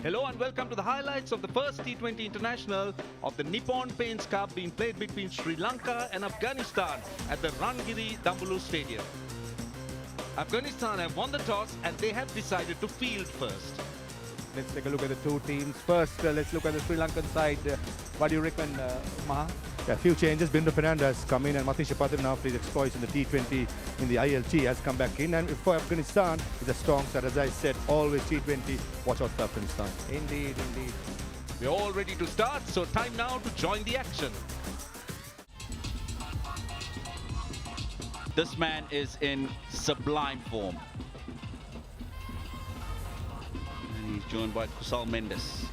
Hello and welcome to the highlights of the first T20 International of the Nippon Paints Cup being played between Sri Lanka and Afghanistan at the Rangiri Dambulu Stadium. Afghanistan have won the toss and they have decided to field first. Let's take a look at the two teams. First, let's look at the Sri Lankan side. What do you reckon, Maha? Yeah, a few changes. Binder Fernandez come in and Matisha Pathan after his exploits in the T20 in the ILT has come back in. And for Afghanistan, it's a strong side. As I said, always T20. Watch out for Afghanistan. Indeed, indeed. We're all ready to start, so time now to join the action. This man is in sublime form. And he's joined by Kusal Mendes.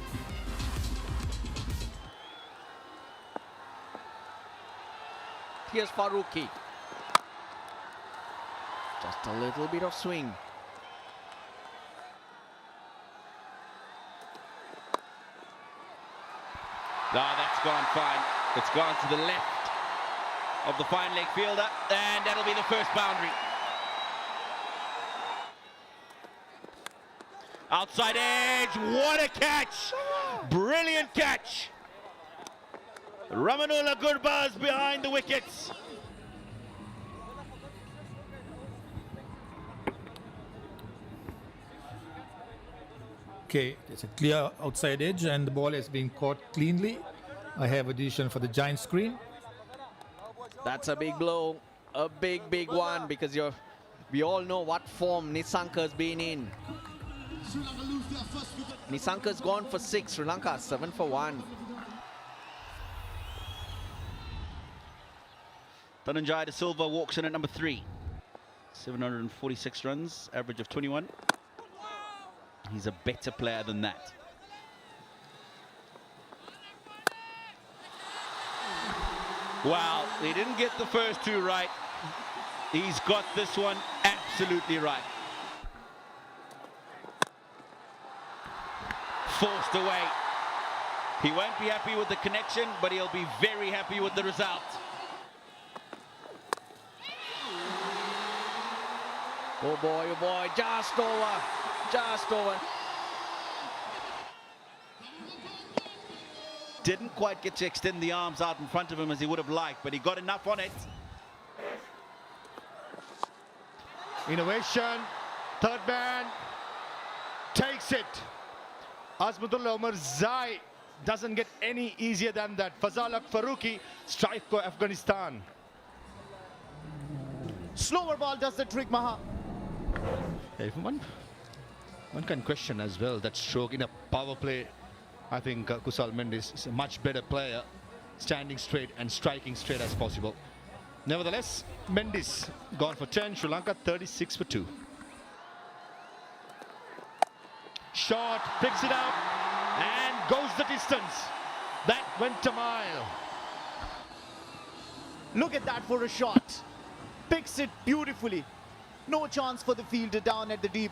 Here's Faruqi. Just a little bit of swing. That's gone fine. It's gone to the left of the fine leg fielder, and that'll be the first boundary. Outside edge, what a catch! Brilliant catch! Ramanullah Gurbaz behind the wickets. Okay, it's a clear outside edge and the ball has been caught cleanly. I have a decision for the giant screen. That's a big blow, a big one, because we all know what form Nisanka's been in. Nisanka's gone for 6, Sri Lanka 7 for 1. Dhananjaya De Silva walks in at number 3. 746 runs, average of 21. He's a better player than that. Wow, he didn't get the first two right. He's got this one absolutely right. Forced away. He won't be happy with the connection, but he'll be very happy with the result. Oh boy, just over, just over. Didn't quite get to extend the arms out in front of him as he would have liked, but he got enough on it. Innovation. Third man takes it. Azmatullah Omar Zai doesn't get any easier than that. Fazalak Faruqi strike for Afghanistan. Slower ball does the trick, Maha. One can question as well that stroke in a power play. I think Kusal Mendes is a much better player, standing straight and striking straight as possible. Nevertheless, Mendes gone for 10, Sri Lanka 36 for 2. Shot, picks it up and goes the distance. That went a mile. Look at that for a shot. Picks it beautifully. No chance for the fielder down at the deep.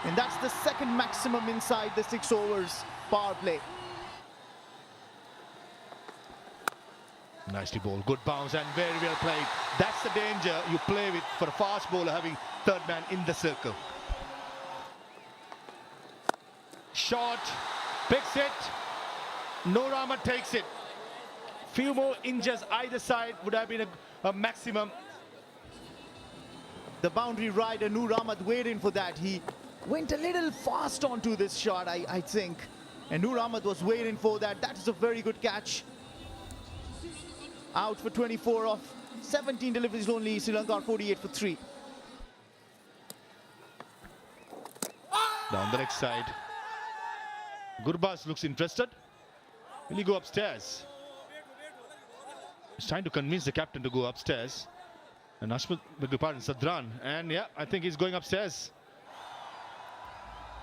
And that's the second maximum inside the 6 overs power play. Nicely bowled, good bounce and very well played. That's the danger you play with for a fast bowler, having third man in the circle. Shot, picks it. Noor Ahmed takes it. Few more inches either side would have been a maximum. The boundary rider Noor Ahmed waiting for that. He went a little fast onto this shot, I think. And Noor Ahmed was waiting for that. That is a very good catch. Out for 24 of 17 deliveries only. Sri Lanka 48 for 3. Down the next side. Gurbaz looks interested. Will he go upstairs? He's trying to convince the captain to go upstairs. And Ashmat, beg your pardon, Sadran. And yeah, I think he's going upstairs.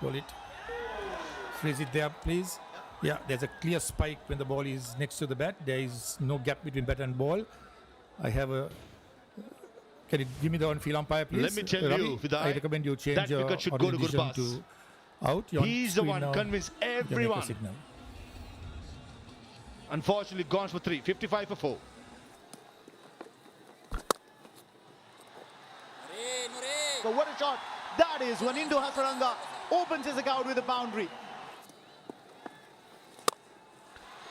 Roll it. Freeze it there, please. Yeah, there's a clear spike when the ball is next to the bat. There is no gap between bat and ball. I have a... Can you give me the on-field umpire, please? Let me tell Ravi, you, Vidai, I recommend you change that your wicket should go to decision Gurbaz. to out. He's the one convinced everyone. Unfortunately, gone for 3. 55 for 4. But what a shot that is when Indo Hasaranga opens his account with a boundary.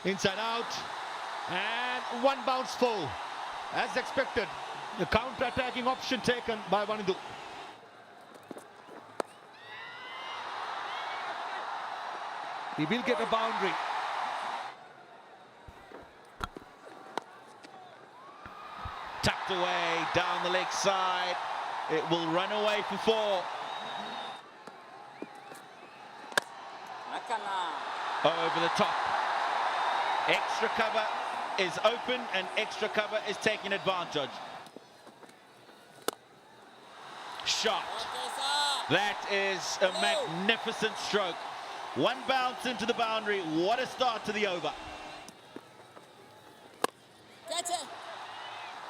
Inside out. And one bounce full. As expected. The counter-attacking option taken by Wanindu. He will get a boundary. Tucked away down the leg side. It will run away for 4. Over the top. Extra cover is open and extra cover is taking advantage. Shot. That is a magnificent stroke. One bounce into the boundary. What a start to the over.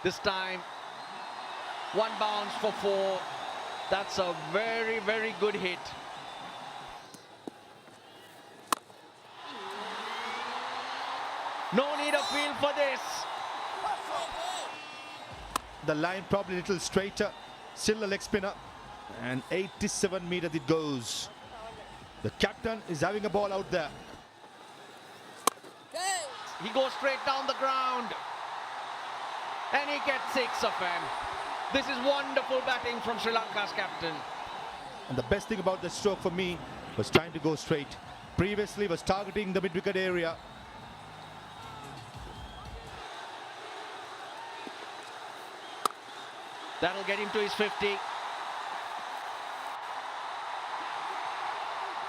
This time, one bounce for 4. That's a very, very good hit. No need of field for this. The line probably a little straighter. Still a leg spinner. And 87 meters it goes. The captain is having a ball out there. He goes straight down the ground. And he gets 6 of them. This is wonderful batting from Sri Lanka's captain. And the best thing about the stroke for me was trying to go straight. Previously was targeting the mid-wicket area. That'll get him to his 50.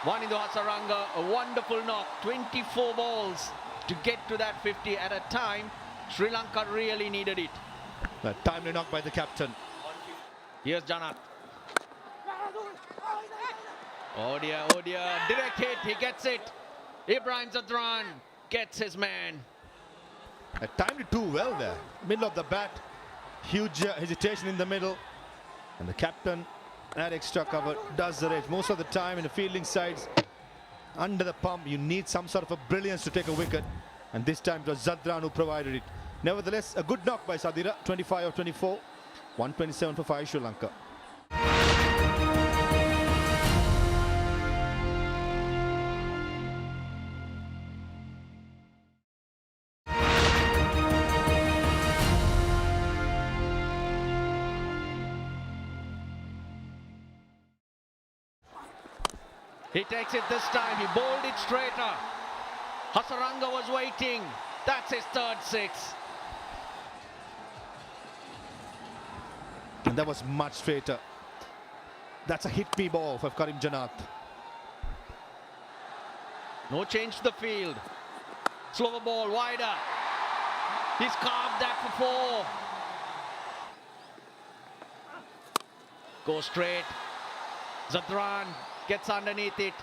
Wanindu Hasaranga, a wonderful knock. 24 balls to get to that 50 at a time. Sri Lanka really needed it. A timely knock by the captain. Here's Janat. Oh dear, direct hit, he gets it. Ibrahim Zadran gets his man. Timed it too well there. Middle of the bat. Huge hesitation in the middle. And the captain, that extra cover, does the rest. Most of the time in the fielding sides, under the pump, you need some sort of a brilliance to take a wicket. And this time it was Zadran who provided it. Nevertheless, a good knock by Sadira, 25 of 24, 127 for 5 Sri Lanka. He takes it this time, he bowled it straighter. Hasaranga was waiting. That's his third 6. And that was much straighter. That's a hit-me ball for Karim Janat. No change to the field. Slower ball, wider. He's carved that for 4. Go straight. Zadran gets underneath it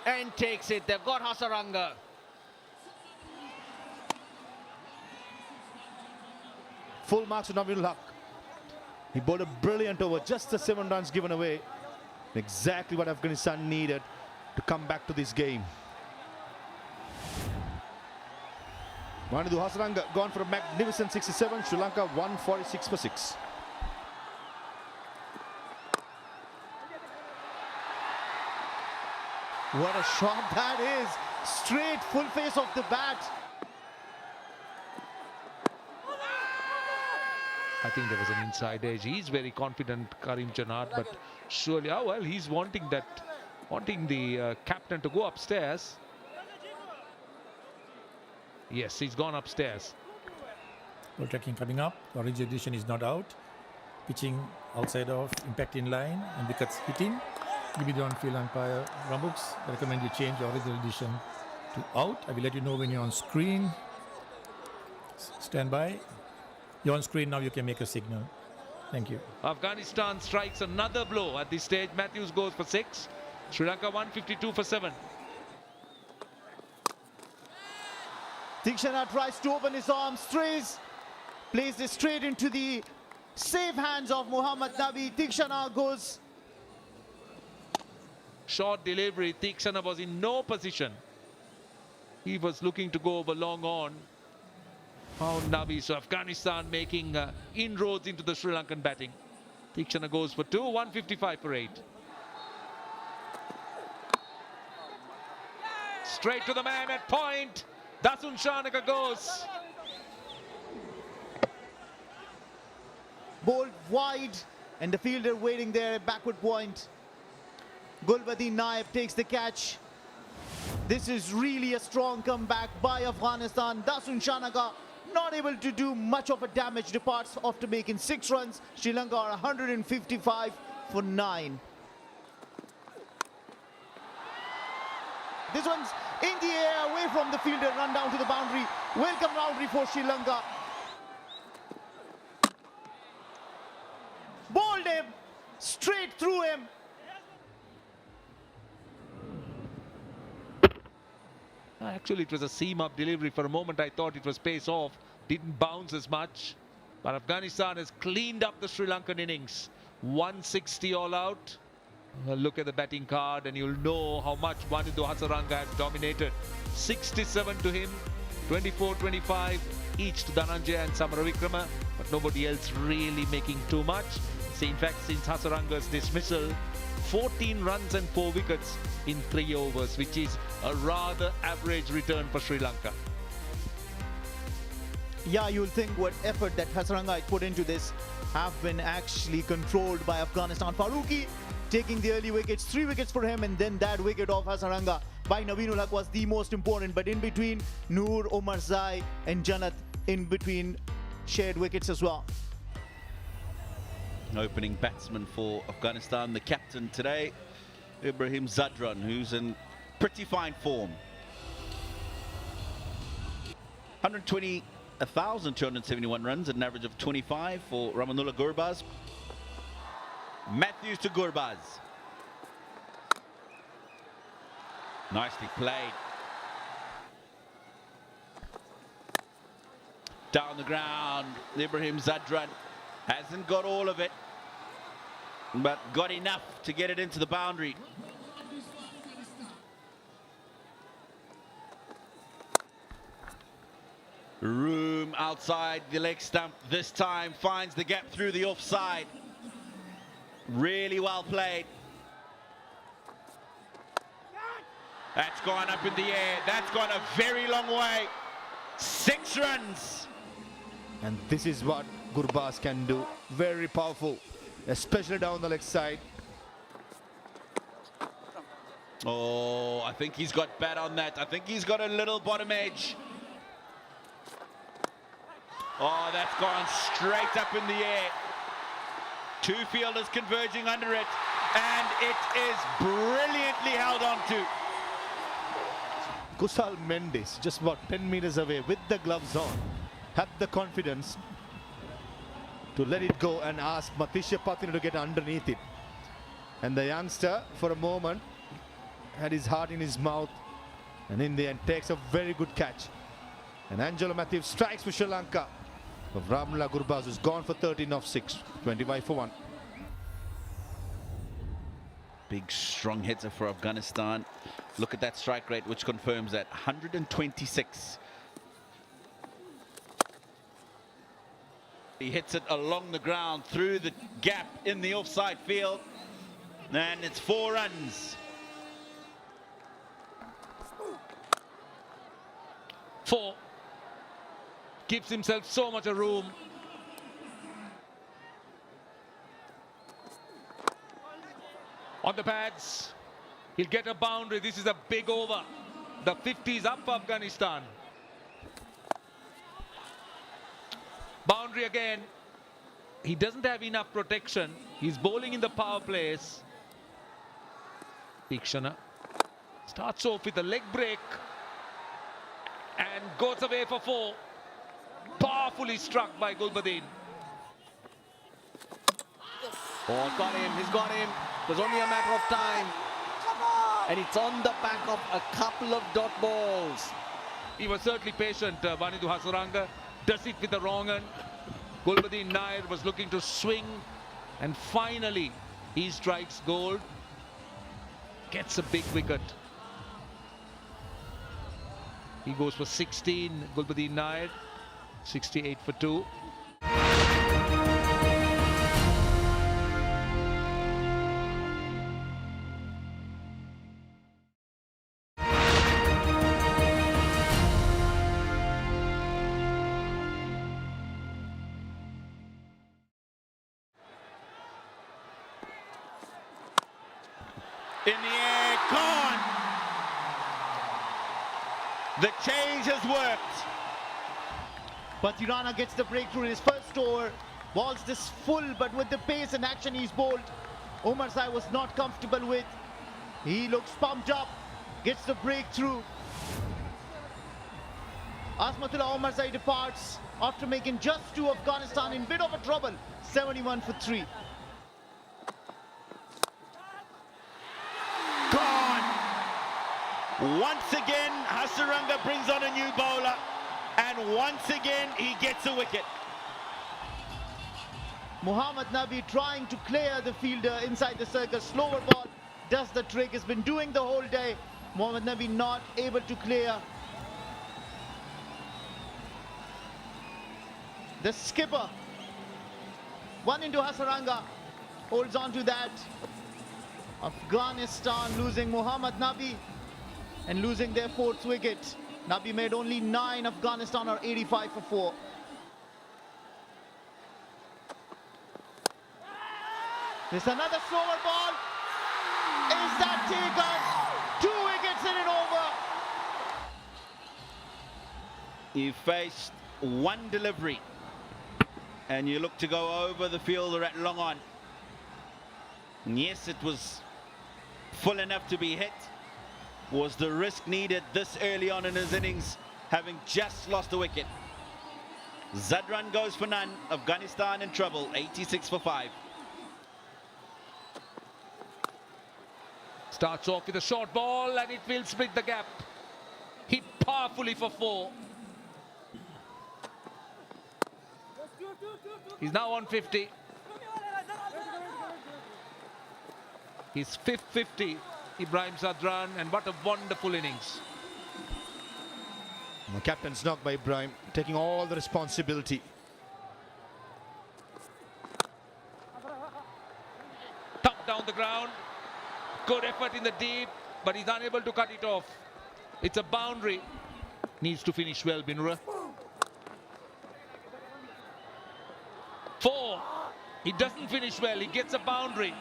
and takes it. They've got Hasaranga. Full marks to Nabil Haq. He bowled a brilliant over, just the 7 runs given away. Exactly what Afghanistan needed to come back to this game. Wanindu Hasaranga gone for a magnificent 67. Sri Lanka 146 for 6. What a shot that is. Straight full face of the bat. I think there was an inside edge. He's very confident, Karim Janat, but surely, oh well, he's wanting the captain to go upstairs. Yes, he's gone upstairs. Ball tracking coming up. Orange edition is not out. Pitching outside of impact in line and wickets hitting. Give me the on-field umpire, Rambooks. I recommend you change the original edition to out. I will let you know when you're on screen. Stand by. You're on screen now, you can make a signal. Thank you. Afghanistan strikes another blow at this stage. Matthews goes for 6. Sri Lanka 152 for 7. Tikshana tries to open his arms, strays, plays it straight into the safe hands of Muhammad Nabi. Tikshana goes. Short delivery. Tikshana was in no position. He was looking to go over long on. Found Nabi. So Afghanistan making inroads into the Sri Lankan batting. Tikshana goes for 2. 155 for 8. Straight to the man at point. Dasun Shanaka goes. Bowled wide, and the fielder waiting there at backward point. Gulbadin Naib takes the catch. This is really a strong comeback by Afghanistan. Dasun Shanaka not able to do much of a damage, departs after making 6 runs. Sri Lanka are 155 for 9. This one's in the air, away from the fielder, run down to the boundary. Welcome boundary for Sri Lanka. Bowled him, straight through him. Actually, it was a seam-up delivery. For a moment, I thought it was pace off. Didn't bounce as much. But Afghanistan has cleaned up the Sri Lankan innings. 160 all out. Well, look at the batting card and you'll know how much Wanindu Hasaranga has dominated. 67 to him, 24-25 each to Dhananjaya and Samaravikrama. But nobody else really making too much. See, in fact, since Hasaranga's dismissal, 14 runs and 4 wickets in 3 overs, which is a rather average return for Sri Lanka. Yeah, you'll think what effort that Hasaranga had put into this have been actually controlled by Afghanistan. Farooqi taking the early wickets, 3 wickets for him, and then that wicket of Hasaranga by Naveen Haq was the most important. But in between, Noor, Omar Zai and Janat in between shared wickets as well. Opening batsman for Afghanistan, the captain today, Ibrahim Zadran, who's in pretty fine form. 1,271 runs at an average of 25 for Ramanullah Gurbaz. Matthews to Gurbaz. Nicely played. Down the ground, Ibrahim Zadran hasn't got all of it, but got enough to get it into the boundary. Room outside the leg stump this time, finds the gap through the offside. Really well played. That's gone up in the air. That's gone a very long way. 6 runs. And this is what Gurbaz can do. Very powerful, especially down the leg side. Oh, I think he's got bat on that. I think he's got a little bottom edge. Oh, that's gone straight up in the air. 2 fielders converging under it, and it is brilliantly held on to. Kusal Mendes, just about 10 meters away with the gloves on, had the confidence to let it go and ask Matisha Patino to get underneath it. And the youngster, for a moment, had his heart in his mouth, and in the end takes a very good catch. And Angelo Matthews strikes for Sri Lanka. Of Ramanullah Gurbaz, who's gone for 13 off 6, 25 for 1. Big strong hitter for Afghanistan. Look at that strike rate, which confirms that 126. He hits it along the ground through the gap in the offside field, and it's 4 runs. 4. Gives himself so much of room. On the pads, he'll get a boundary. This is a big over. The 50 is up for Afghanistan. Boundary again. He doesn't have enough protection. He's bowling in the power plays. Ikshana starts off with a leg break and goes away for 4. Powerfully struck by Gulbadin. Oh, got him, he's got him. It was only a matter of time. And it's on the back of a couple of dot balls. He was certainly patient, Wanindu Hasaranga. Does it with the wrong end. Gulbadin Nair was looking to swing, and finally he strikes gold. Gets a big wicket. He goes for 16, Gulbadin Nair. 68 for 2. In the air, gone. The change has worked. Patirana gets the breakthrough in his first over. Ball's this full, but with the pace and action he's bowled, Omar Sai was not comfortable with. He looks pumped up, gets the breakthrough. Asmatullah Omar Sai departs after making just two. Afghanistan in bit of a trouble, 71 for 3. Gone. Once again, Hasaranga brings on a new bowler, and once again he gets a wicket. Muhammad Nabi trying to clear the fielder inside the circle. Slower ball does the trick. Has been doing the whole day. Muhammad Nabi not able to clear. The skipper, one into Hasaranga, holds on to that. Afghanistan losing Muhammad Nabi and losing their 4th wicket. Nabi made only 9. Afghanistan are 85 for 4. There's another slower ball. Is that taken? 2 wickets in and over. You faced one delivery, and you look to go over the fielder at long on. And yes, it was full enough to be hit. Was the risk needed this early on in his innings, having just lost a wicket? Zadran goes for none. Afghanistan in trouble, 86 for 5. Starts off with a short ball and it will split the gap. Hit powerfully for 4. He's now on 50. His 5th 50, Ibrahim Zadran, and what a wonderful innings. The captain's knocked by Ibrahim, taking all the responsibility. Tucked down the ground. Good effort in the deep, but he's unable to cut it off. It's a boundary. Needs to finish well, Binra. 4. He doesn't finish well. He gets a boundary.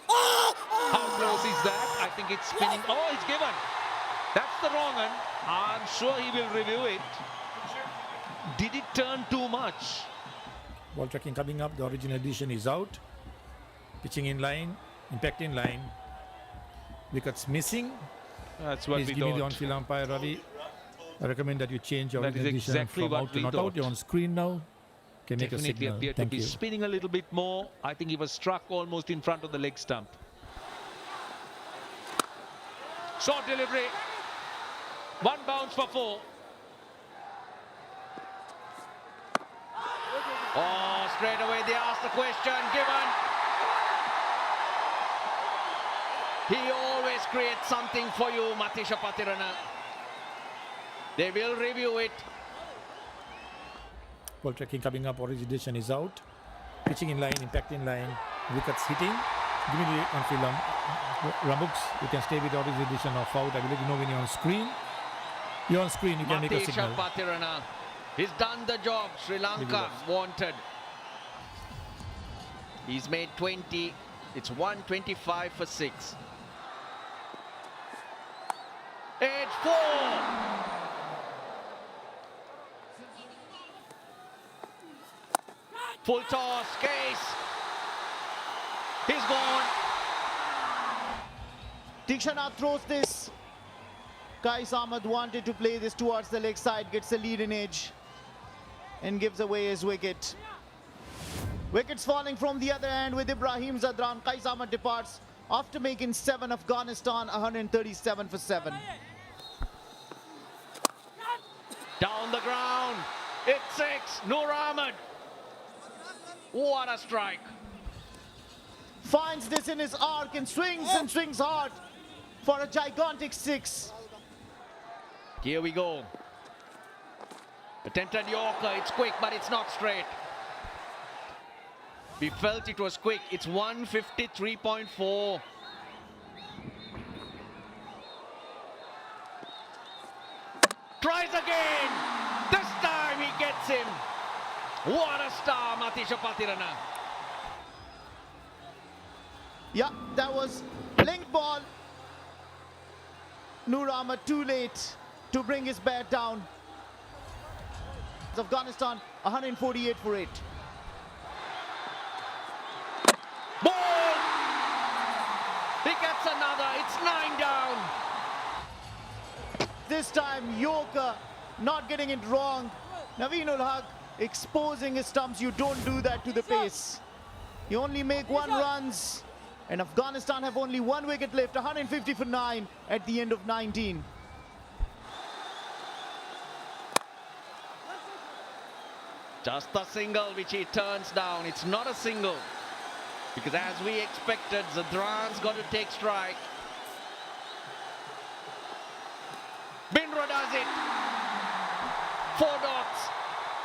How close is that? I think it's spinning. Oh, it's given. That's the wrong one. I'm sure he will review it. Did it turn too much? Ball tracking coming up. The original edition is out. Pitching in line, impact in line. Wickets missing. That's what Please we give me the thought. on-field umpire, Ravi. I recommend that you change your That is edition exactly from what out to we not thought. out. You're on screen now. Can make a Definitely signal. appeared to Thank be you. spinning a little bit more. I think he was struck almost in front of the leg stump. Short delivery. 1 bounce for 4. Oh, straight away they asked the question. Given. He always creates something for you, Matisha Patirana. They will review it. Ball tracking coming up. Orange edition is out. Pitching in line, impact in line. Wickets hitting. Give me the on-field Rambuks. You can stay with orange edition of out. I will let you know when you're on screen. You're on screen. You can make a Matisha signal. Patirana. He's done the job. Sri Lanka wanted. He's made 20. It's 125 for 6. It's 4. Full toss, Case. He's gone. Tikshanath throws this. Qais Ahmed wanted to play this towards the leg side, gets the lead in edge and gives away his wicket. Wickets falling from the other end with Ibrahim Zadran. Qais Ahmed departs after making 7. Afghanistan 137 for 7. Down the ground. It's 6. Noor Ahmed. What a strike. Finds this in his arc and swings hard for a gigantic 6. Here we go. Attempted Yorker. It's quick, but it's not straight. We felt it was quick. It's 153.4. Tries again. This time he gets him. What a star, Matisha Patirana. Yeah, that was link ball. Noor Ahmed too late to bring his bat down. Afghanistan 148 for 8. Ball! He gets another. It's 9 down. This time Yorker not getting it wrong. Naveen ul Haq exposing his stumps. You don't do that to the pace. You only make 1 runs. And Afghanistan have only 1 wicket left. 150 for 9 at the end of 19. Just a single which he turns down. It's not a single. Because as we expected, Zadran's got to take strike. Bindra does it. 4 dots.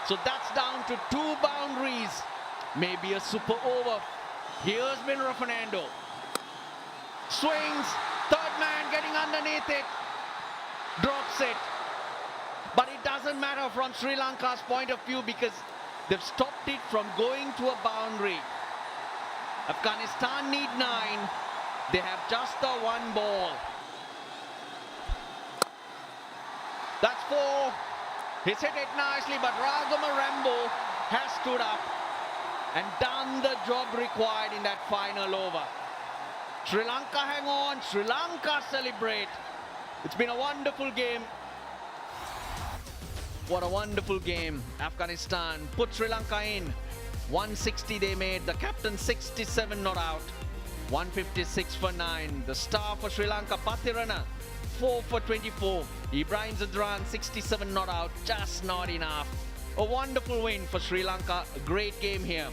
So that's down to 2 boundaries. Maybe a super over. Here's Bindra Fernando. Swings. 3rd man getting underneath it. Drops it. But it doesn't matter from Sri Lanka's point of view because they've stopped it from going to a boundary. Afghanistan need 9. They have just the 1 ball. That's 4. He's hit it nicely, but Ragama Rambo has stood up and done the job required in that final over. Sri Lanka hang on, Sri Lanka celebrate. It's been a wonderful game. What a wonderful game. Afghanistan put Sri Lanka in. 160 they made, the captain 67 not out. 156 for 9. The star for Sri Lanka, Pathirana, 4 for 24. Ibrahim Zadran, 67 not out, just not enough. A wonderful win for Sri Lanka, a great game here.